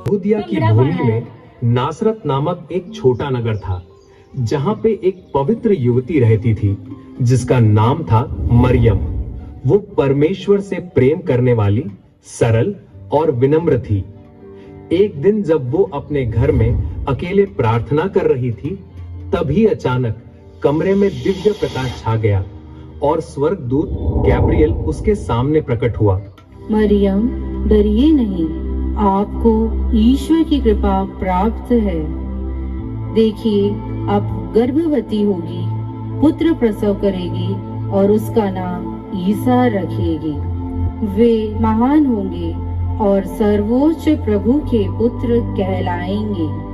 यहूदिया की भूमि में नासरत नामक एक छोटा नगर था, जहां पे एक पवित्र युवती रहती थी जिसका नाम था मरियम। वो परमेश्वर से प्रेम करने वाली, सरल और विनम्र थी। एक दिन जब वो अपने घर में अकेले प्रार्थना कर रही थी, तभी अचानक कमरे में दिव्य प्रकाश छा गया और स्वर्गदूत गैब्रियल उसके सामने प्रकट हुआ। मरियम, डरिए नहीं, आपको ईश्वर की कृपा प्राप्त है। देखिए, आप गर्भवती होगी, पुत्र प्रसव करेगी और उसका नाम ईसा रखेगी। वे महान होंगे और सर्वोच्च प्रभु के पुत्र कहलाएंगे।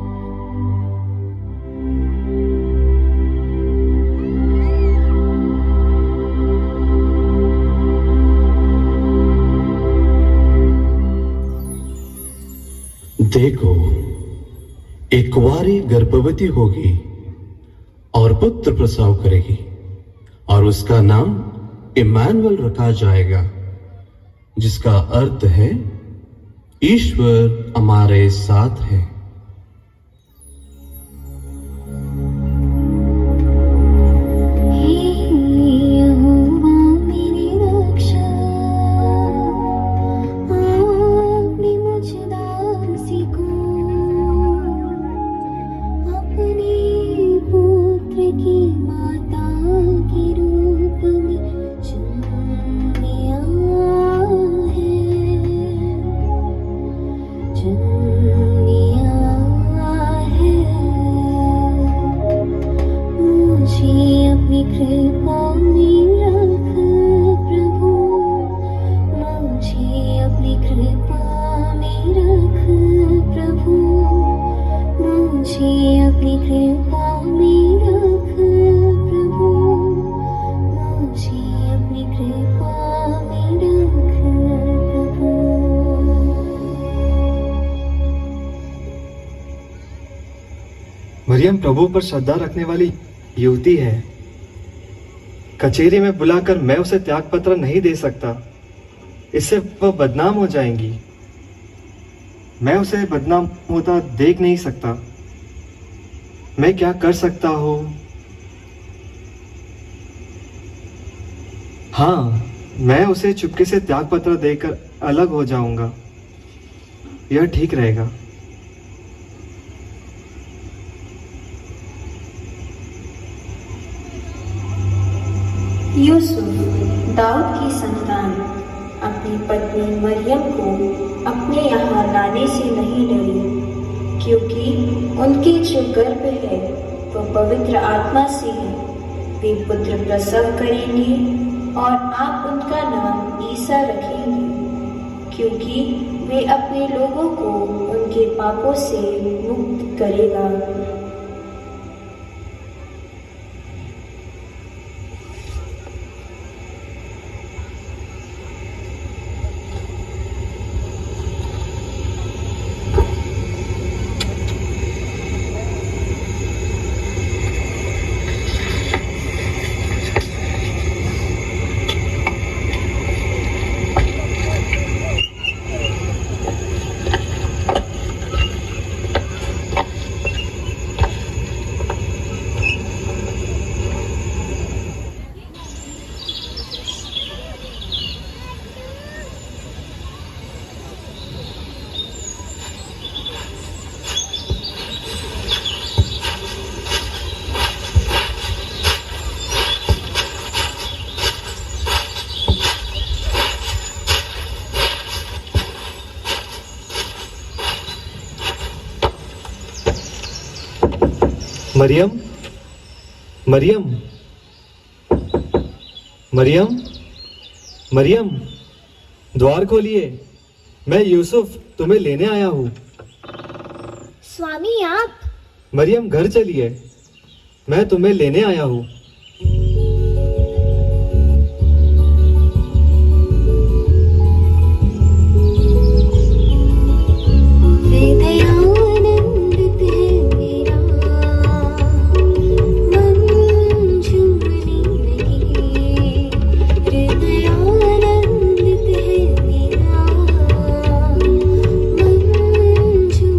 देखो, एक कुंवारी गर्भवती होगी और पुत्र प्रसव करेगी और उसका नाम इम्मानुएल रखा जाएगा, जिसका अर्थ है ईश्वर हमारे साथ है। मरियम प्रभु पर श्रद्धा रखने वाली युवती है। कचहरी में बुलाकर मैं उसे त्याग पत्र नहीं दे सकता, इससे वह बदनाम हो जाएंगी। मैं उसे बदनाम होता देख नहीं सकता। मैं क्या कर सकता हूँ? हाँ, मैं उसे चुपके से त्याग पत्र देकर अलग हो जाऊंगा। यह ठीक रहेगा। यूसुफ, दाऊद की संतान, अपनी पत्नी मरियम को अपने यहाँ लाने से नहीं डरी, क्योंकि उनके जो गर्भ है वो पवित्र आत्मा से है। वे पुत्र प्रसव करेंगे और आप उनका नाम ईसा रखेंगे, क्योंकि वे अपने लोगों को उनके पापों से मुक्त करेगा। मरियम, मरियम, मरियम, मरियम, द्वार खोलिए। मैं यूसुफ तुम्हें लेने आया हूँ। स्वामी, आप? मरियम, घर चलिए, मैं तुम्हें लेने आया हूँ। मन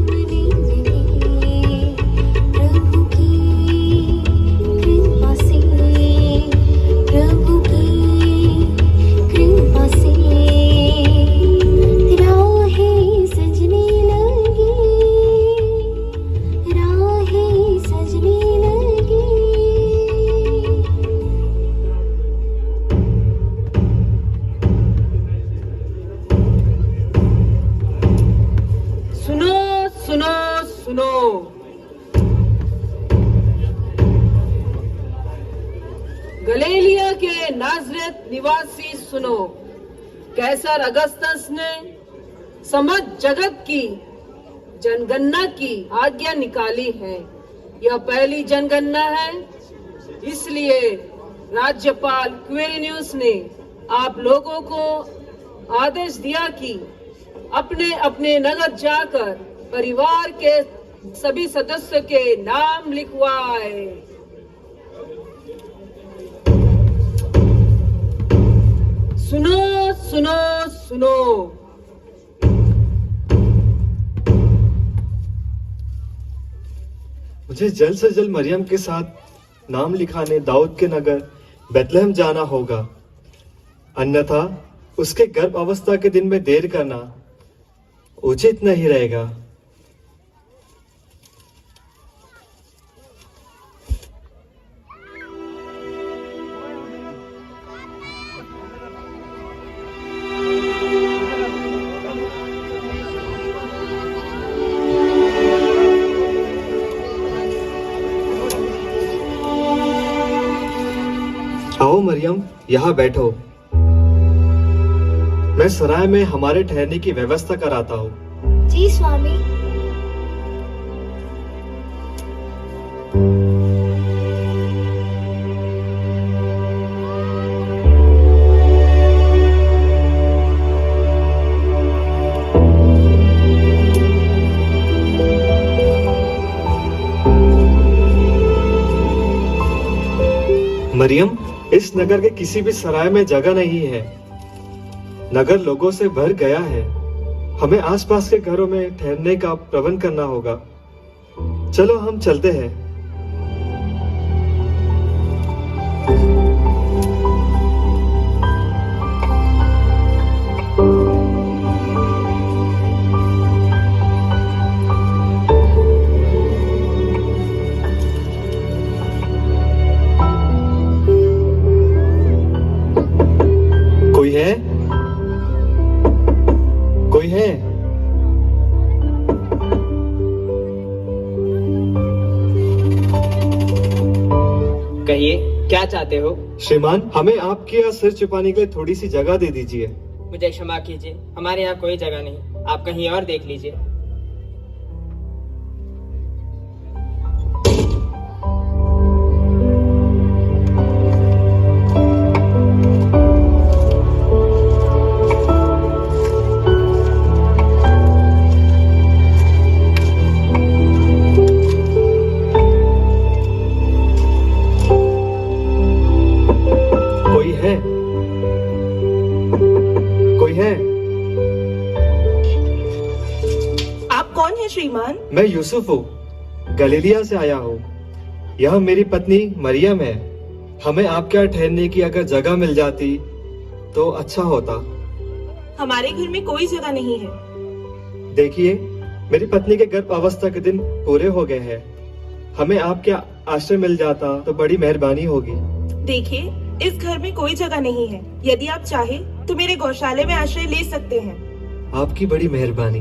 गलीलिया के नाजरेत निवासी सुनो, कैसर अगस्तस ने समस्त जगत की जनगणना की आज्ञा निकाली है। यह पहली जनगणना है, इसलिए राज्यपाल क्विरिनियुस ने आप लोगों को आदेश दिया कि अपने अपने नगर जाकर परिवार के सभी सदस्यों के नाम लिखवाए। सुनो सुनो सुनो, मुझे जल्द से जल्द मरियम के साथ नाम लिखाने दाऊद के नगर बेथलेहम जाना होगा, अन्यथा उसके गर्भ अवस्था के दिन में देर करना उचित नहीं रहेगा। आओ मरियम, यहाँ बैठो। मैं सराय में हमारे ठहरने की व्यवस्था कराता हूँ। जी स्वामी। मरियम, इस नगर के किसी भी सराय में जगह नहीं है। नगर लोगों से भर गया है। हमें आसपास के घरों में ठहरने का प्रबंध करना होगा। चलो हम चलते हैं। कोई है? कोई है? कहिए, क्या चाहते हो? श्रीमान, हमें आपके यहाँ सिर छुपाने के लिए थोड़ी सी जगह दे दीजिए। मुझे क्षमा कीजिए, हमारे यहाँ कोई जगह नहीं, आप कहीं और देख लीजिए। कोई है? आप कौन है श्रीमान? मैं यूसुफ हूँ, गलीलिया से आया हूँ। यह मेरी पत्नी मरियम है। हमें आपके यहाँ ठहरने की अगर जगह मिल जाती तो अच्छा होता। हमारे घर में कोई जगह नहीं है। देखिए, मेरी पत्नी के गर्भ अवस्था के दिन पूरे हो गए हैं। हमें आपके आश्रय मिल जाता तो बड़ी मेहरबानी होगी। देखिए, इस घर में कोई जगह नहीं है। यदि आप चाहे तो मेरे गौशाले में आश्रय ले सकते हैं। आपकी बड़ी मेहरबानी।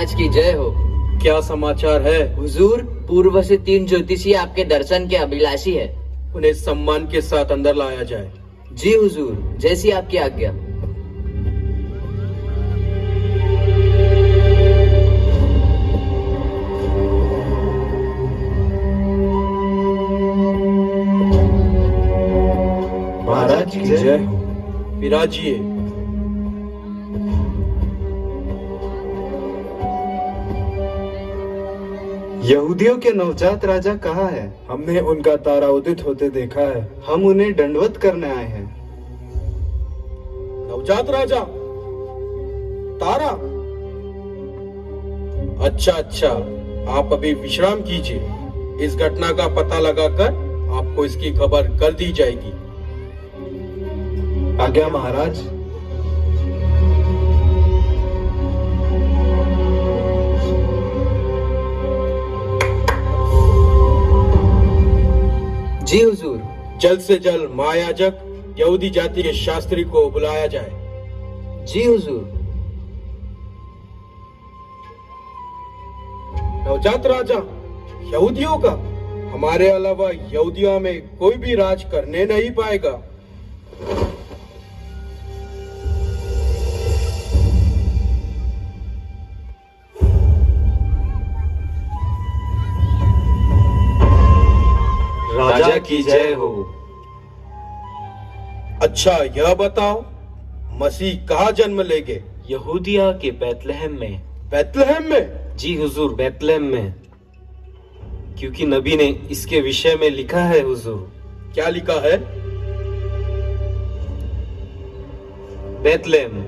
महाराज की जय हो। क्या समाचार है? हुजूर, पूर्व से 3 ज्योतिषी आपके दर्शन के अभिलाषी है। उन्हें सम्मान के साथ अंदर लाया जाए। जी हुजूर, जैसी आपकी आज्ञा। महाराज की जय हो। विराजिए। यहूदियों के नवजात राजा कहाँ है? हमने उनका तारा उदित होते देखा है। हम उन्हें दंडवत करने आए हैं। नवजात राजा? तारा? अच्छा अच्छा, आप अभी विश्राम कीजिए। इस घटना का पता लगाकर आपको इसकी खबर कर दी जाएगी। आज्ञा महाराज। जी हुजूर। जल्द से जल्द महायाजक यहूदी जाति के शास्त्री को बुलाया जाए। जी हुजूर। नवजात राजा, यहूदियों का? हमारे अलावा यहूदियों में कोई भी राज करने नहीं पाएगा। राजा की जय हो। अच्छा, यह बताओ, मसीह कहाँ जन्म लेंगे? यहूदिया के बैतलहम में। बैतलहम में? जी हुजूर, बैतलहम में, क्योंकि नबी ने इसके विषय में लिखा है हुजूर। क्या लिखा है? बैतलहम,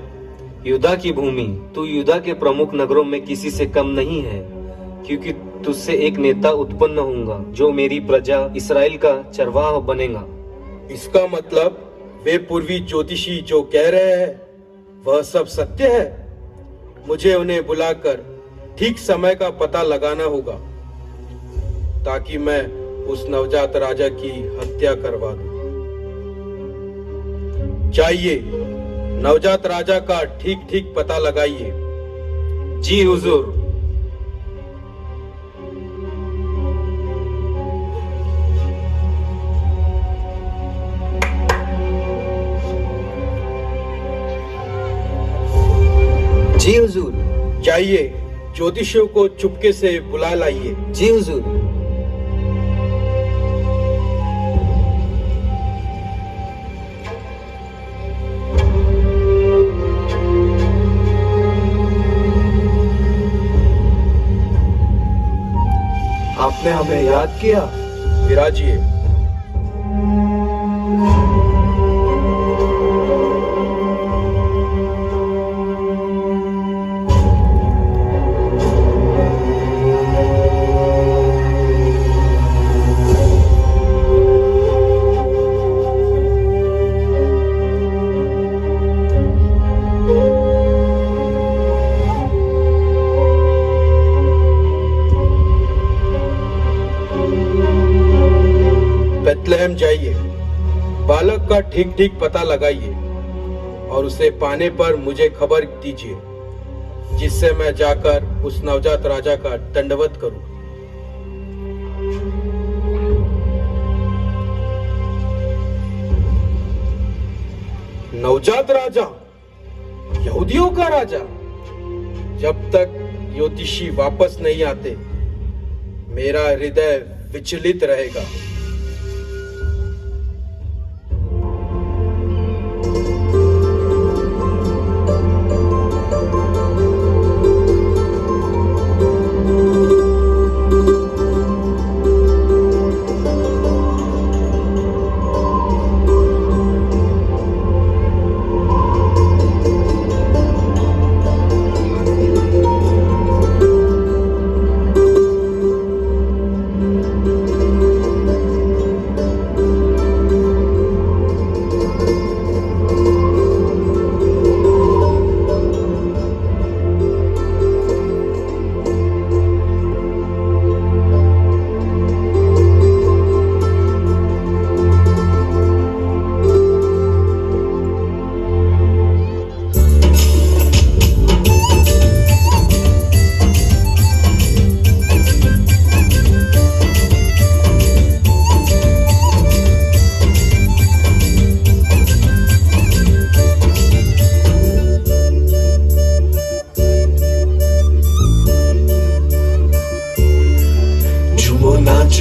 यूदा की भूमि, तू यूदा के प्रमुख नगरों में किसी से कम नहीं है, क्योंकि तुझसे एक नेता उत्पन्न होगा जो मेरी प्रजा इस्राएल का चरवाह बनेगा। इसका मतलब वे पूर्वी ज्योतिषी जो कह रहे हैं वह सब सत्य है। मुझे उन्हें बुलाकर ठीक समय का पता लगाना होगा ताकि मैं उस नवजात राजा की हत्या करवा दूं। चाहिए, नवजात राजा का ठीक ठीक पता लगाइए। जी हुजूर। जी हुजूर। जाइए, ज्योतिषियों को चुपके से बुला लाइए। जी हुजूर। आपने हमें याद किया। विराजिए। बैतलहम जाइए, बालक का ठीक ठीक पता लगाइए और उसे पाने पर मुझे खबर दीजिए, जिससे मैं जाकर उस नवजात राजा का दंडवत करूं। नवजात राजा? यहूदियों का राजा? जब तक ज्योतिषी वापस नहीं आते मेरा हृदय विचलित रहेगा।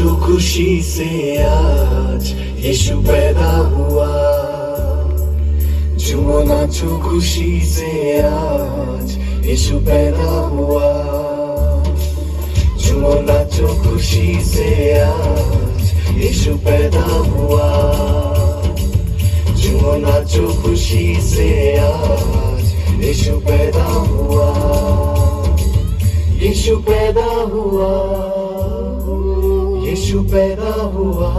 नाचो खुशी से आज यीशु पैदा हुआ। झूमो नाचो खुशी से आज यीशु पैदा हुआ। झूमो नाचो खुशी से आज यीशु पैदा हुआ। झूमो नाचो खुशी से आज यीशु पैदा हुआ। यीशु पैदा हुआ। यीशु पैदा हुआ।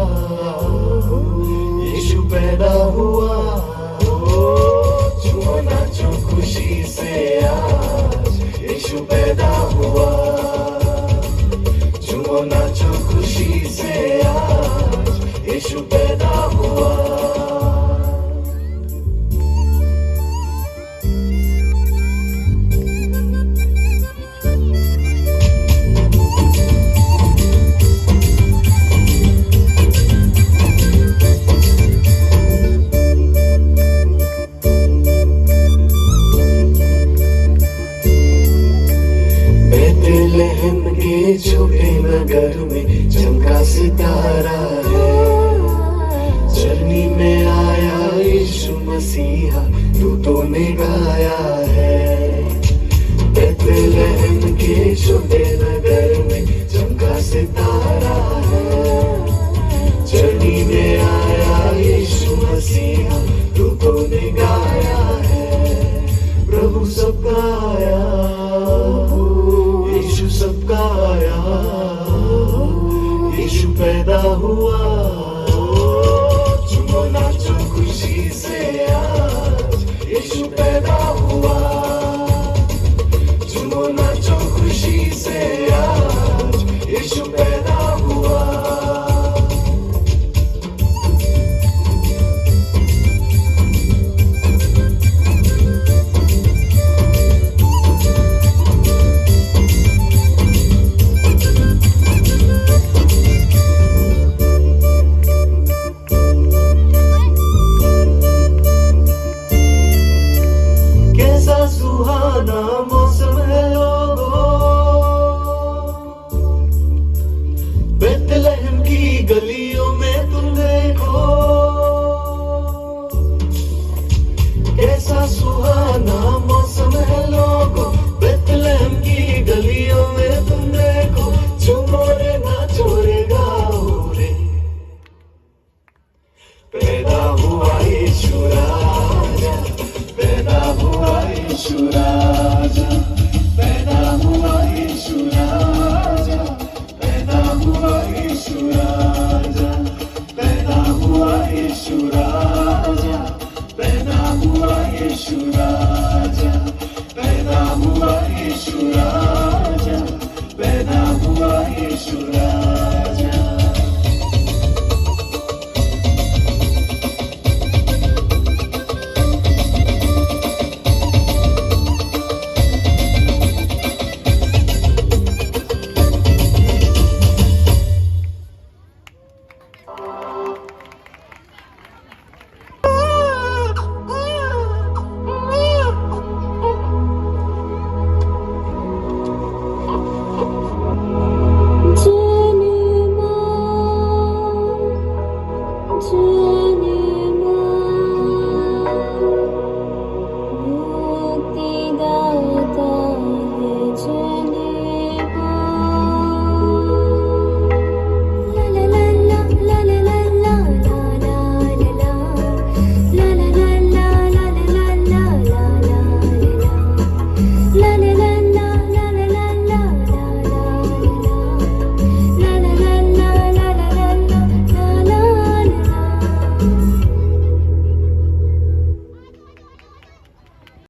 यीशु पैदा हुआ। झूमो नाचो खुशी से आज यीशु पैदा हुआ। झूमो नाचो खुशी से आज यीशु पैदा हुआ। छोटे नगर में चमका सितारा है। चरनी में आया यीशु मसीहा दूतों ने गाया है। बेथलेहम के छोटे नगर में चमका सितारा है। चरनी में आया यीशु मसीहा दूतों ने गाया है। प्रभु सबका आया, यीशु सबका आया। यीशु पैदा हुआ। झूमो नाचो खुशी से आज यीशु पैदा हुआ। झूमो नाचो खुशी से आज यीशु पैदा हुआ। सुहाना मौसम है लोगों, बेथलेहम की गलियों में तुम देखो। कैसा सुहाना मौसम है लोगों, बेथलेहम की गलियों में तुम देखो। झूमो रे नाचो रे गाओ रे, पैदा हुआ यीशु राजा। पैदा हुआ यीशु राजा। पैदा हुआ यीशु राजा। पैदा हुआ यीशु राजा। पैदा हुआ यीशु राजा। पैदा हुआ यीशु राजा। पैदा हुआ यीशु राजा।